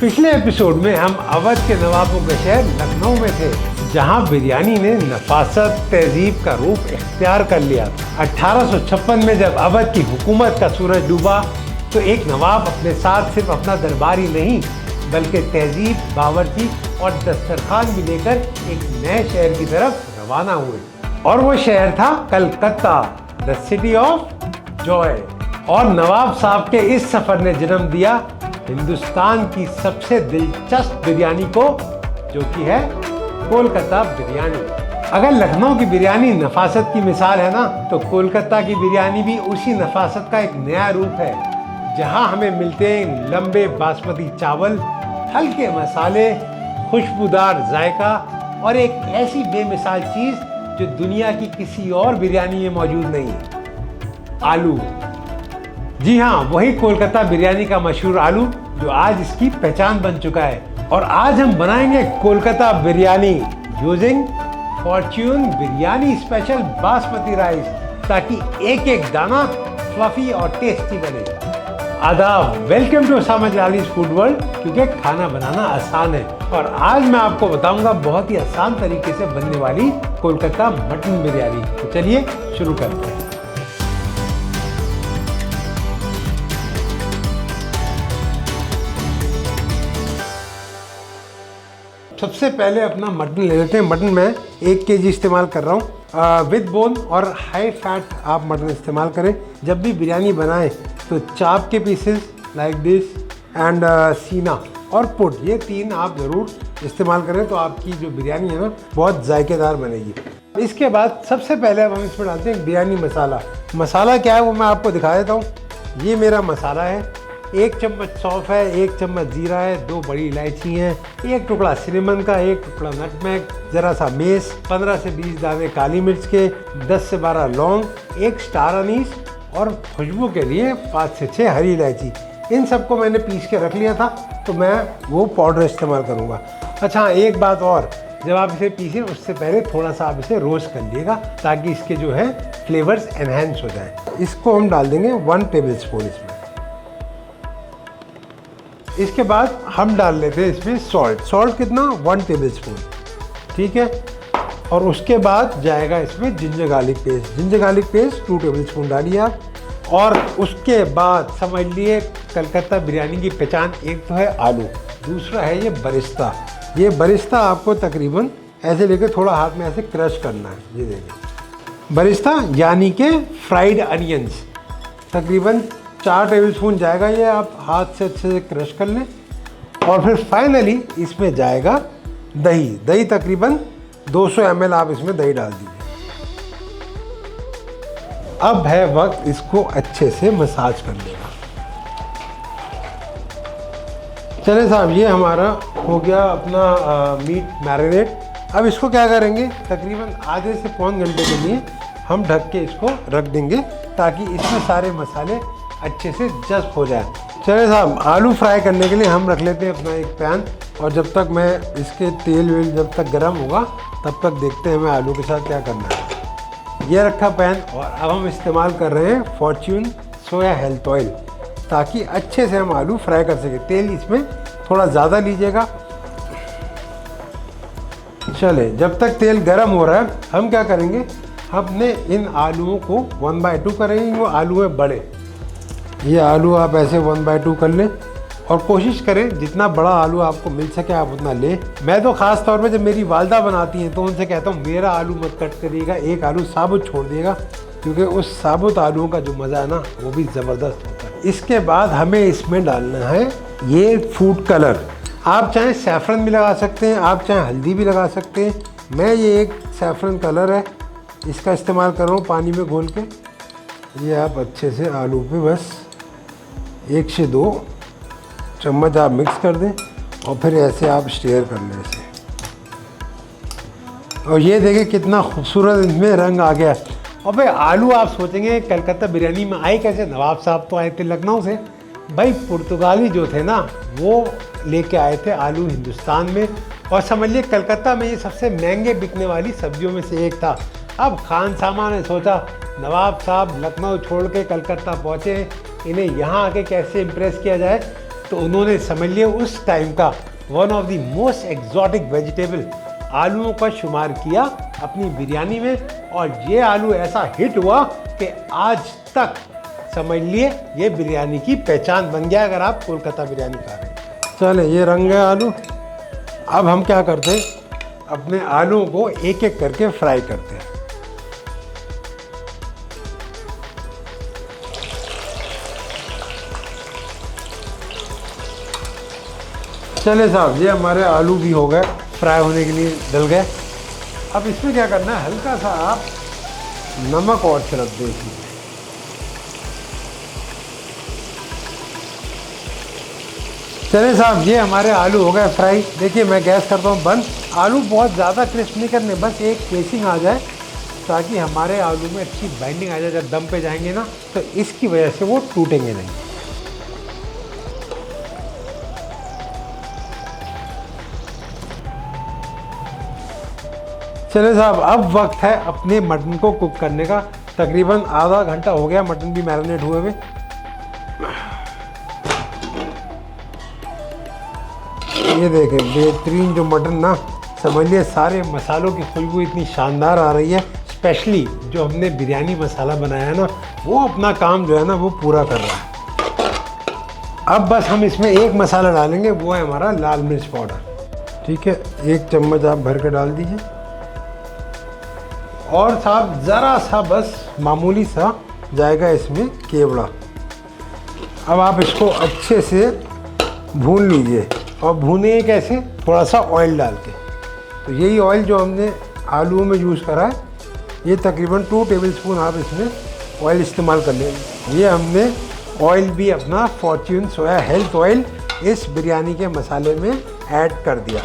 पिछले एपिसोड में हम अवध के नवाबों के शहर लखनऊ में थे, जहां बिरयानी ने नफासत तहजीब का रूप इख्तियार कर लिया। 1856 में जब अवध की हुकूमत का सूरज डूबा तो एक नवाब अपने साथ सिर्फ अपना दरबार ही नहीं बल्कि तहजीब, बावर्ची और दस्तरखान भी लेकर एक नए शहर की तरफ रवाना हुए और वो शहर था Calcutta, the city of Joy. और नवाब साहब के इस सफर ने जन्म दिया हिंदुस्तान की सबसे दिलचस्प बिरयानी को, जो कि है कोलकाता बिरयानी। अगर लखनऊ की बिरयानी नफासत की मिसाल है ना, तो कोलकाता की बिरयानी भी उसी नफासत का एक नया रूप है, जहां हमें मिलते हैं लंबे बासमती चावल, हल्के मसाले, खुशबूदार जायका और एक ऐसी बेमिसाल चीज जो दुनिया की किसी और बिरयानी में मौजूद नहीं है, आलू। जी हाँ, वही कोलकाता बिरयानी का मशहूर आलू जो आज इसकी पहचान बन चुका है। और आज हम बनाएंगे Kolkata biryani using Fortune biryani special basmati rice, ताकि एक एक दाना फ्लफी और टेस्टी बने। आदाब, welcome to Usama Jalali's food world, क्योंकि खाना बनाना आसान है। और आज मैं आपको बताऊंगा बहुत ही आसान तरीके से बनने वाली कोलकाता मटन बिरयानी। तो चलिए शुरू करते हैं। सबसे पहले अपना मटन ले लेते हैं। मटन मैं 1 केजी इस्तेमाल कर रहा हूँ विद बोन, और हाई फैट आप मटन इस्तेमाल करें। जब भी बिरयानी बनाएं तो चाप के पीसेस लाइक दिस एंड सीना और पुट, ये 3 आप ज़रूर इस्तेमाल करें, तो आपकी जो बिरयानी है ना बहुत जायकेदार बनेगी। इसके बाद सबसे पहले हम इसमें डालते हैं बिरयानी मसाला। मसाला क्या है वो मैं आपको दिखा देता हूँ। ये मेरा मसाला है, 1 चम्मच सौंफ है, 1 चम्मच जीरा है, 2 बड़ी इलायची हैं, 1 टुकड़ा सिनेमन का, 1 टुकड़ा नटमेग, ज़रा सा मेस, 15 से 20 दाने काली मिर्च के, 10 से 12 लौंग, 1 स्टार अनीस और खुशबू के लिए 5 से 6 हरी इलायची। इन सबको मैंने पीस के रख लिया था, तो मैं वो पाउडर इस्तेमाल करूँगा। अच्छा, एक बात और, जब आप इसे पीसें उससे पहले थोड़ा सा आप इसे रोस्ट कर लीजिएगा, ताकि इसके जो है फ्लेवर्स एनहेंस हो जाए। इसको हम डाल देंगे 1 टेबल स्पून इसमें। इसके बाद हम डाल लेते हैं इसमें सॉल्ट कितना, 1 टेबल स्पून, ठीक है। और उसके बाद जाएगा इसमें ginger garlic paste 2 table spoon डालिए आप। और उसके बाद समझ लिए कलकत्ता बिरयानी की पहचान, एक तो है आलू, दूसरा है ये बरिस्ता आपको तकरीबन ऐसे लेकर थोड़ा हाथ में ऐसे क्रश करना है। ये देखिए बरिस्ता यानी कि फ्राइड अनियंस, तकरीबन 4 टेबल स्पून जाएगा। ये आप हाथ से अच्छे से क्रश कर लें। और फिर फाइनली इसमें जाएगा दही तकरीबन 200 ml आप इसमें दही डाल दीजिए। अब है वक्त इसको अच्छे से मसाज कर लेगा। चले साहब, ये हमारा हो गया अपना मीट मैरिनेट। अब इसको क्या करेंगे, तकरीबन आधे से पौन घंटे के लिए हम ढक के इसको रख देंगे, ताकि इसमें सारे मसाले अच्छे से जज़्ब हो जाए। चले साहब, आलू फ्राई करने के लिए हम रख लेते हैं अपना एक पैन। और जब तक मैं इसके तेल वेल जब तक गर्म होगा, तब तक देखते हैं हमें आलू के साथ क्या करना है। ये रखा पैन, और अब हम इस्तेमाल कर रहे हैं फॉर्च्यून सोया हेल्थ ऑयल, ताकि अच्छे से हम आलू फ्राई कर सकें। तेल इसमें थोड़ा ज़्यादा लीजिएगा। चले, जब तक तेल गर्म हो रहा है, हम क्या करेंगे, हमने इन आलूओं को 1/2 करेंगे। वो आलू है बड़े, ये आलू आप ऐसे 1/2 कर लें, और कोशिश करें जितना बड़ा आलू आपको मिल सके आप उतना लें। मैं तो ख़ास तौर पे जब मेरी वालदा बनाती हैं तो उनसे कहता हूँ मेरा आलू मत कट करिएगा, एक आलू साबुत छोड़ दिएगा, क्योंकि उस साबुत आलूओं का जो मज़ा है ना वो भी ज़बरदस्त होता है। इसके बाद हमें इसमें डालना है ये फूड कलर। आप चाहे सैफ़रन भी लगा सकते हैं, आप चाहे हल्दी भी लगा सकते हैं। मैं ये एक सैफ़रन कलर है, इसका इस्तेमाल कर रहा हूँ पानी में घोल के। ये आप अच्छे से आलू पे बस 1 से 2 चम्मच आप मिक्स कर दें, और फिर ऐसे आप स्टेयर कर लें इसे। और ये देखिए कितना खूबसूरत इसमें रंग आ गया। और भाई आलू आप सोचेंगे कलकत्ता बिरयानी में आए कैसे, नवाब साहब तो आए थे लखनऊ से। भाई पुर्तगाली जो थे ना, वो लेके आए थे आलू हिंदुस्तान में, और समझ लिए कलकत्ता में ये सबसे महंगे बिकने वाली सब्जियों में से एक था। अब खान सामा ने सोचा नवाब साहब लखनऊ छोड़ के कलकत्ता पहुँचे, इन्हें यहाँ आके कैसे इम्प्रेस किया जाए। तो उन्होंने समझ लिया उस टाइम का one of the most exotic vegetable आलूओं का शुमार किया अपनी बिरयानी में, और ये आलू ऐसा हिट हुआ कि आज तक समझ लिए ये बिरयानी की पहचान बन गया अगर आप कोलकाता बिरयानी खा रहे हैं। चले, ये रंग है आलू। अब हम क्या करते हैं, अपने आलूओं को एक एक करके फ्राई करते हैं। चले साहब, ये हमारे आलू भी हो गए, फ्राई होने के लिए डल गए। अब इसमें क्या करना है, हल्का सा आप नमक और छिड़क दो इसमें। चले साहब, ये हमारे आलू हो गए फ्राई। देखिए मैं गैस करता हूँ बंद। आलू बहुत ज़्यादा क्रिस्प नहीं करने, बस एक केसिंग आ जाए ताकि हमारे आलू में अच्छी बाइंडिंग आ जाए। जब दम पे जाएंगे ना तो इसकी वजह से वो टूटेंगे नहीं। चले साहब, अब वक्त है अपने मटन को कुक करने का। तकरीबन आधा घंटा हो गया मटन भी मैरिनेट हुए हुए। ये देखें, बेहतरीन जो मटन ना, समझ लिए सारे मसालों की खुशबू इतनी शानदार आ रही है। स्पेशली जो हमने बिरयानी मसाला बनाया है ना, वो अपना काम जो है ना वो पूरा कर रहा है। अब बस हम इसमें एक मसाला डालेंगे, वो है हमारा लाल मिर्च पाउडर। ठीक है, 1 चम्मच आप भर के डाल दीजिए। और साहब ज़रा सा बस मामूली सा जाएगा इसमें केवड़ा। अब आप इसको अच्छे से भून लीजिए, और भूनें कैसे, थोड़ा सा ऑयल डाल के। तो यही ऑयल जो हमने आलूओं में यूज़ करा है, ये तकरीबन 2 टेबलस्पून आप इसमें ऑयल इस्तेमाल कर लेंगे। ये हमने ऑयल भी अपना फॉर्च्यून सोया हेल्थ ऑयल इस बिरयानी के मसाले में ऐड कर दिया।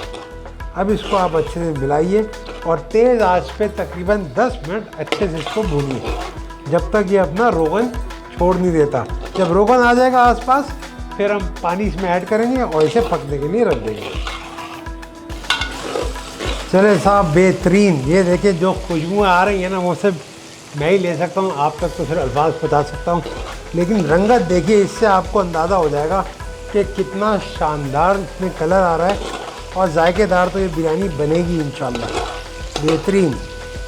अब इसको आप अच्छे से मिलाइए और तेज़ आंच पे तकरीबन 10 मिनट अच्छे से इसको भूनिए, जब तक ये अपना रोगन छोड़ नहीं देता। जब रोगन आ जाएगा आसपास, फिर हम पानी इसमें ऐड करेंगे और इसे पकने के लिए रख देंगे। चले साहब, बेहतरीन, ये देखिए जो खुशबू आ रही है ना, वो सिर्फ मैं ही ले सकता हूँ, आप तक तो सिर्फ अल्फाज बता सकता हूँ। लेकिन रंगत देखिए, इससे आपको अंदाज़ा हो जाएगा कि कितना शानदार इसमें कलर आ रहा है, और जायकेदार तो ये बिरयानी बनेगी इंशाल्लाह। बेहतरीन,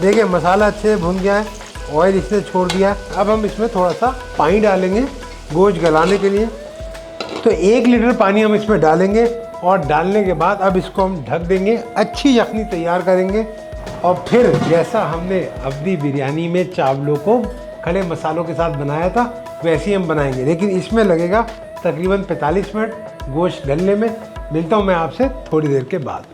देखिए मसाला अच्छे से भुन गया है, ऑयल इसने छोड़ दिया है। अब हम इसमें थोड़ा सा पानी डालेंगे गोश्त गलाने के लिए। तो 1 लीटर पानी हम इसमें डालेंगे, और डालने के बाद अब इसको हम ढक देंगे, अच्छी यखनी तैयार करेंगे। और फिर जैसा हमने अपनी बिरयानी में चावलों को खड़े मसालों के साथ बनाया था, वैसे ही हम बनाएंगे, लेकिन इसमें लगेगा तकरीबन 45 मिनट गोश्त गलने में। मिलता हूँ मैं आपसे थोड़ी देर के बाद।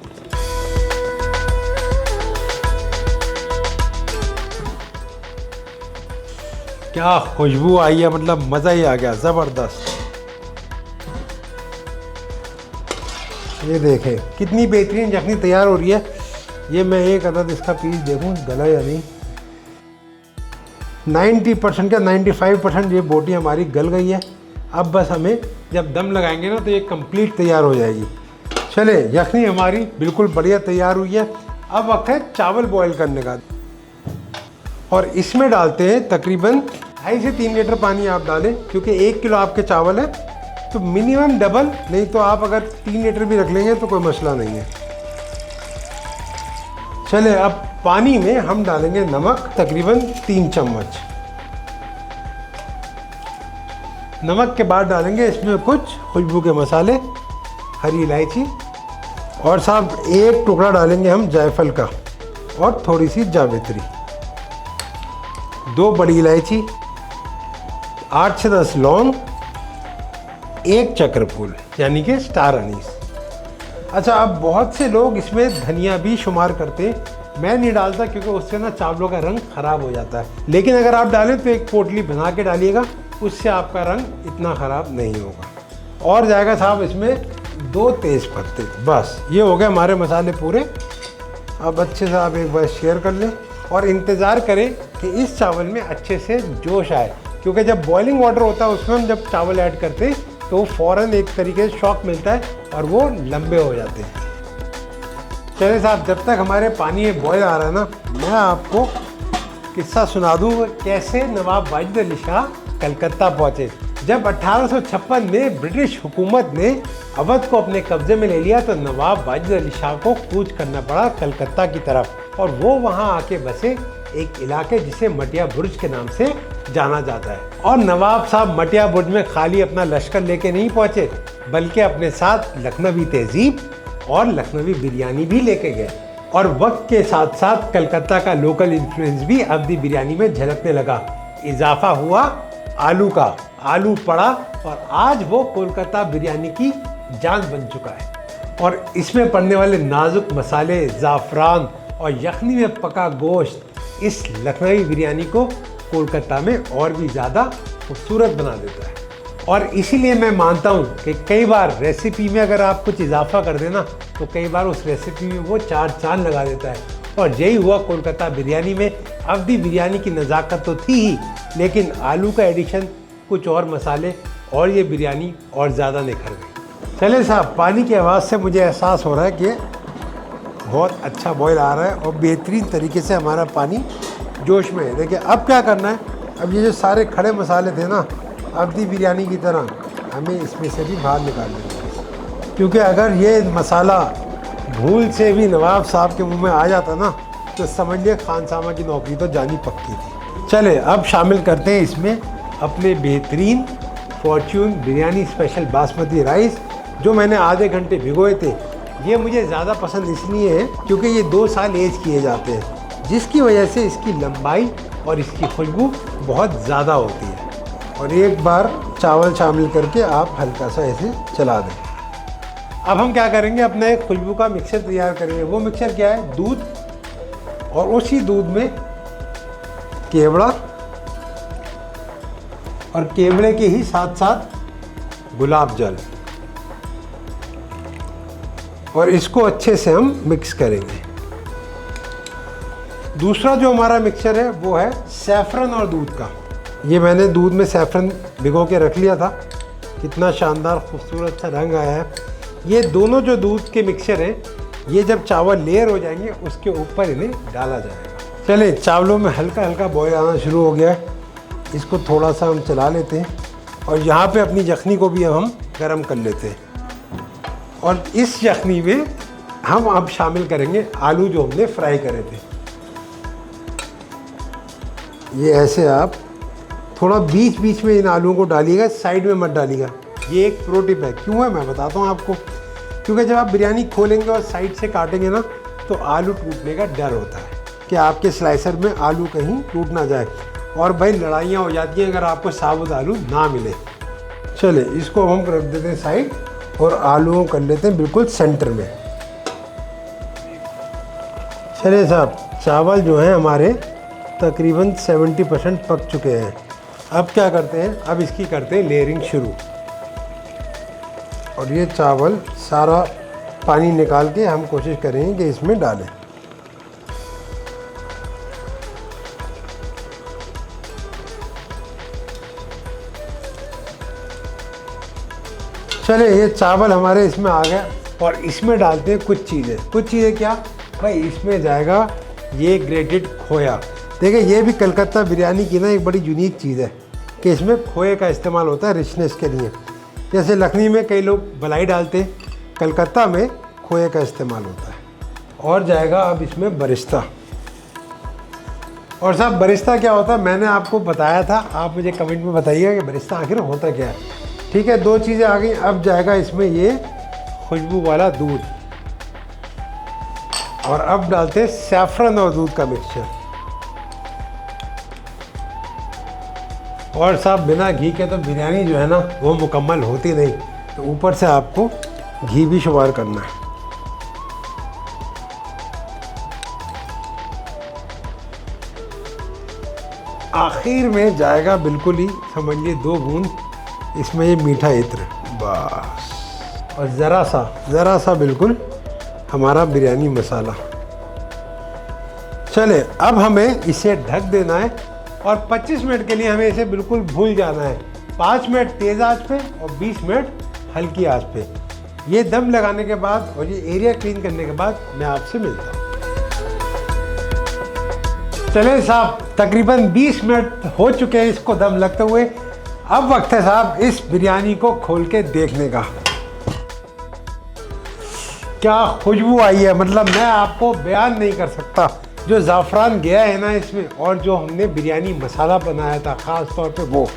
क्या खुशबू आई है, मतलब मज़ा ही आ गया, ज़बरदस्त। ये देखें कितनी बेहतरीन यखनी तैयार हो रही है। ये मैं एक अदद इसका पीस देखूं गला या नहीं। 90% का 95% ये बोटी हमारी गल गई है। अब बस हमें जब दम लगाएंगे ना तो ये कंप्लीट तैयार हो जाएगी। चले, यखनी हमारी बिल्कुल बढ़िया तैयार हुई है। अब वक्त है चावल बॉईल करने का, और इसमें डालते हैं तकरीबन 2.5 से 3 लीटर पानी आप डालें, क्योंकि 1 किलो आपके चावल है तो मिनिमम डबल, नहीं तो आप अगर 3 लीटर भी रख लेंगे तो कोई मसला नहीं है। चले, अब पानी में हम डालेंगे नमक, तकरीबन 3 चम्मच। नमक के बाद डालेंगे इसमें कुछ खुशबू के मसाले, हरी इलायची, और साहब 1 टुकड़ा डालेंगे हम जायफल का, और थोड़ी सी जावित्री, 2 बड़ी इलायची, 8 से 10 लौंग, 1 चक्रफूल यानी कि स्टार अनीस। अच्छा, अब बहुत से लोग इसमें धनिया भी शुमार करते हैं, मैं नहीं डालता क्योंकि उससे ना चावलों का रंग ख़राब हो जाता है। लेकिन अगर आप डालें तो एक पोटली बना के डालिएगा, उससे आपका रंग इतना ख़राब नहीं होगा। और जाएगा साहब इसमें 2 तेज़ पत्ते। बस ये हो गए हमारे मसाले पूरे। अब अच्छे से आप एक बार शेयर कर लें और इंतज़ार करें कि इस चावल में अच्छे से जोश आए, क्योंकि जब बॉइलिंग वाटर होता है उसमें हम जब चावल ऐड करते हैं तो फ़ौरन एक तरीके से शॉक मिलता है और वो लंबे हो जाते हैं। चलिए साहब, जब तक हमारे पानी में बॉयल आ रहा है ना, मैं आपको किस्सा सुना दूँ कैसे नवाब वाजिद अली शाह कलकत्ता पहुँचे। जब 1856 में ब्रिटिश हुकूमत ने अवध को अपने कब्जे में ले लिया तो नवाब वाजिद अली शाह को कूच करना पड़ा कलकत्ता की तरफ, और वो वहाँ आके बसे एक इलाके जिसे मटिया बुर्ज के नाम से जाना जाता है। और नवाब साहब मटिया बुर्ज में खाली अपना लश्कर लेके नहीं पहुँचे, बल्कि अपने साथ लखनवी तहजीब और लखनवी बिरयानी भी लेके गए। और वक्त के साथ साथ कलकत्ता का लोकल इन्फ्लुएंस भी अवधी बिरयानी में झलकने लगा। इजाफा हुआ आलू का, आलू पड़ा और आज वो कोलकाता बिरयानी की जान बन चुका है। और इसमें पड़ने वाले नाजुक मसाले, ज़ाफ़रान और यखनी में पका गोश्त इस लखनवी बिरयानी को कोलकाता में और भी ज़्यादा खूबसूरत बना देता है। और इसीलिए मैं मानता हूँ कि कई बार रेसिपी में अगर आप कुछ इजाफा कर देना तो कई बार उस रेसिपी में वो चार चांद लगा देता है। और यही हुआ कोलकाता बिरयानी में। अवधी बिरयानी की नज़ाकत तो थी ही, लेकिन आलू का एडिशन, कुछ और मसाले और ये बिरयानी और ज़्यादा निखर गई। चले साहब, पानी की आवाज़ से मुझे एहसास हो रहा है कि बहुत अच्छा बॉयल आ रहा है और बेहतरीन तरीके से हमारा पानी जोश में है। देखिए अब क्या करना है, अब ये जो सारे खड़े मसाले थे ना अवधी बिरयानी की तरह, हमें इसमें से भी बाहर निकाल देना, क्योंकि अगर ये मसाला भूल से भी नवाब साहब के मुंह में आ जाता ना तो समझ लिए खान सामा की नौकरी तो जानी पक्की थी। चले अब शामिल करते हैं इसमें अपने बेहतरीन Fortune biryani special basmati rice, जो मैंने आधे घंटे भिगोए थे। ये मुझे ज़्यादा पसंद इसलिए है क्योंकि ये 2 साल एज किए जाते हैं, जिसकी वजह से इसकी लंबाई और इसकी खुशबू बहुत ज़्यादा होती है। और एक बार चावल शामिल करके आप हल्का सा ऐसे चला दें। अब हम क्या करेंगे, अपना एक खुशबू का मिक्सर तैयार करेंगे। वो मिक्सर क्या है, दूध, और उसी दूध में केवड़ा, और केवड़े के ही साथ साथ गुलाब जल, और इसको अच्छे से हम मिक्स करेंगे। दूसरा जो हमारा मिक्सचर है वो है सैफरन और दूध का। ये मैंने दूध में सैफरन भिगो के रख लिया था, कितना शानदार खूबसूरत सा रंग आया है। ये दोनों जो दूध के मिक्सचर हैं, ये जब चावल लेयर हो जाएंगे उसके ऊपर इन्हें डाला जाएगा। चले, चावलों में हल्का हल्का बॉयल आना शुरू हो गया है, इसको थोड़ा सा हम चला लेते हैं और यहाँ पे अपनी यखनी को भी हम गरम कर लेते हैं। और इस यखनी में हम अब शामिल करेंगे आलू जो हमने फ्राई करे थे। ये ऐसे आप थोड़ा बीच बीच में इन आलूओं को डालिएगा, साइड में मत डालिएगा। ये एक प्रो टिप है। क्यों है मैं बताता हूँ आपको, क्योंकि जब आप बिरयानी खोलेंगे और साइड से काटेंगे ना तो आलू टूटने का डर होता है कि आपके स्लाइसर में आलू कहीं टूट ना जाए, और भाई लड़ाइयाँ हो जाती हैं अगर आपको साबुत आलू ना मिले। चले, इसको हम रख देते हैं साइड और आलूओं कर लेते हैं बिल्कुल सेंटर में। चले साहब, चावल जो हैं हमारे तकरीबन 70% पक चुके हैं। अब क्या करते हैं, अब इसकी करते हैं लेयरिंग शुरू। और ये चावल सारा पानी निकाल के हम कोशिश करेंगे कि इसमें डालें। चले, ये चावल हमारे इसमें आ गया और इसमें डालते हैं कुछ चीज़ें। कुछ चीज़ें क्या भाई, इसमें जाएगा ये ग्रेटेड खोया। देखिए, ये भी कलकत्ता बिरयानी की ना एक बड़ी यूनिक चीज़ है कि इसमें खोए का इस्तेमाल होता है रिचनेस के लिए। जैसे लखनऊ में कई लोग मलाई डालते हैं, कलकत्ता में खोए का इस्तेमाल होता है। और जाएगा अब इसमें बरिस्ता। और साहब, बरिस्ता क्या होता है मैंने आपको बताया था, आप मुझे कमेंट में बताइएगा कि बरिस्ता आखिर होता क्या है। ठीक है, 2 चीज़ें आ गई। अब जाएगा इसमें ये खुशबू वाला दूध, और अब डालते हैं सैफरन और दूध का मिक्सचर। और साहब, बिना घी के तो बिरयानी जो है ना वो मुकम्मल होती नहीं, तो ऊपर से आपको घी भी शुमार करना है। आखिर में जाएगा बिल्कुल ही समझ लिए 2 बूंद इसमें ये मीठा इत्र, बस। और ज़रा सा बिल्कुल हमारा बिरयानी मसाला। चले, अब हमें इसे ढक देना है और 25 मिनट के लिए हमें इसे बिल्कुल भूल जाना है। 5 मिनट तेज़ आंच पे और 20 मिनट हल्की आंच पे। ये दम लगाने के बाद और ये एरिया क्लीन करने के बाद मैं आपसे मिलता हूँ। चले साहब, तकरीबन 20 मिनट हो चुके हैं इसको दम लगते हुए। अब वक्त है साहब इस बिरयानी को खोल के देखने का। क्या खुशबू आई है, मतलब मैं आपको बयान नहीं कर सकता। जो ज़ाफ़रान गया है ना इसमें, और जो हमने बिरयानी मसाला बनाया था ख़ास तौर पे, वो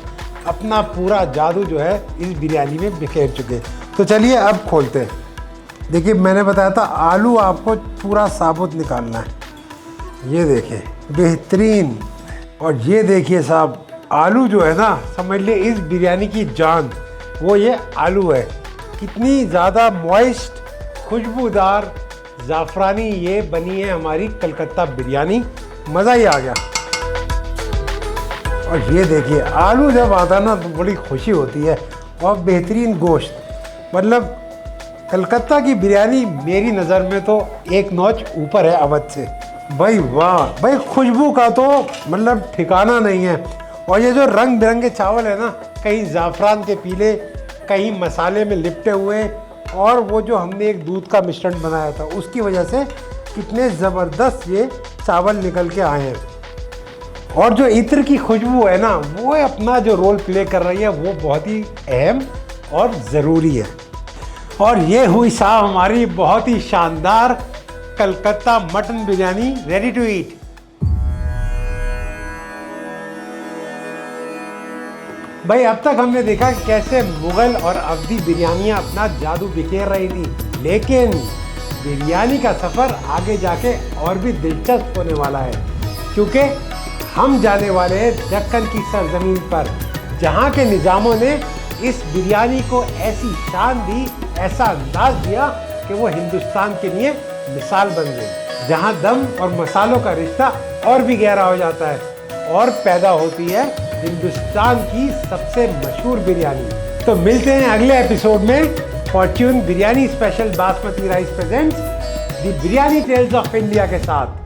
अपना पूरा जादू जो है इस बिरयानी में बिखेर चुके। तो चलिए अब खोलते हैं। देखिए मैंने बताया था आलू आपको पूरा साबुत निकालना है। ये देखिए बेहतरीन। और ये देखिए साहब आलू जो है ना, समझ लिए इस बिरयानी की जान वो ये आलू है। कितनी ज़्यादा मॉइस्ट, खुशबूदार, ज़ाफ़रानी ये बनी है हमारी कलकत्ता बिरयानी। मज़ा ही आ गया। और ये देखिए आलू जब आता ना तो बड़ी खुशी होती है। और बेहतरीन गोश्त, मतलब कलकत्ता की बिरयानी मेरी नज़र में तो एक नॉच ऊपर है अवध से। भाई वाह भाई, खुशबू का तो मतलब ठिकाना नहीं है। और ये जो रंग बिरंगे चावल है ना, कहीं ज़ाफ़रान के पीले, कहीं मसाले में लिपटे हुए, और वो जो हमने एक दूध का मिश्रण बनाया था उसकी वजह से कितने ज़बरदस्त ये चावल निकल के आए हैं। और जो इत्र की खुशबू है ना, वो अपना जो रोल प्ले कर रही है वो बहुत ही अहम और ज़रूरी है। और ये हुई साहब हमारी बहुत ही शानदार Calcutta mutton biryani ready to eat. भाई अब तक हमने देखा कि कैसे मुग़ल और अवधी बिरयानियाँ अपना जादू बिखेर रही थी, लेकिन बिरयानी का सफ़र आगे जाके और भी दिलचस्प होने वाला है, क्योंकि हम जाने वाले हैं दक्कन की सरजमीन पर, जहाँ के निज़ामों ने इस बिरयानी को ऐसी शान दी, ऐसा अंदाज दिया कि वो हिंदुस्तान के लिए मिसाल बन गई, जहाँ दम और मसालों का रिश्ता और भी गहरा हो जाता है और पैदा होती है हिंदुस्तान की सबसे मशहूर बिरयानी। तो मिलते हैं अगले एपिसोड में Fortune biryani special basmati rice presents the biryani tales of India के साथ।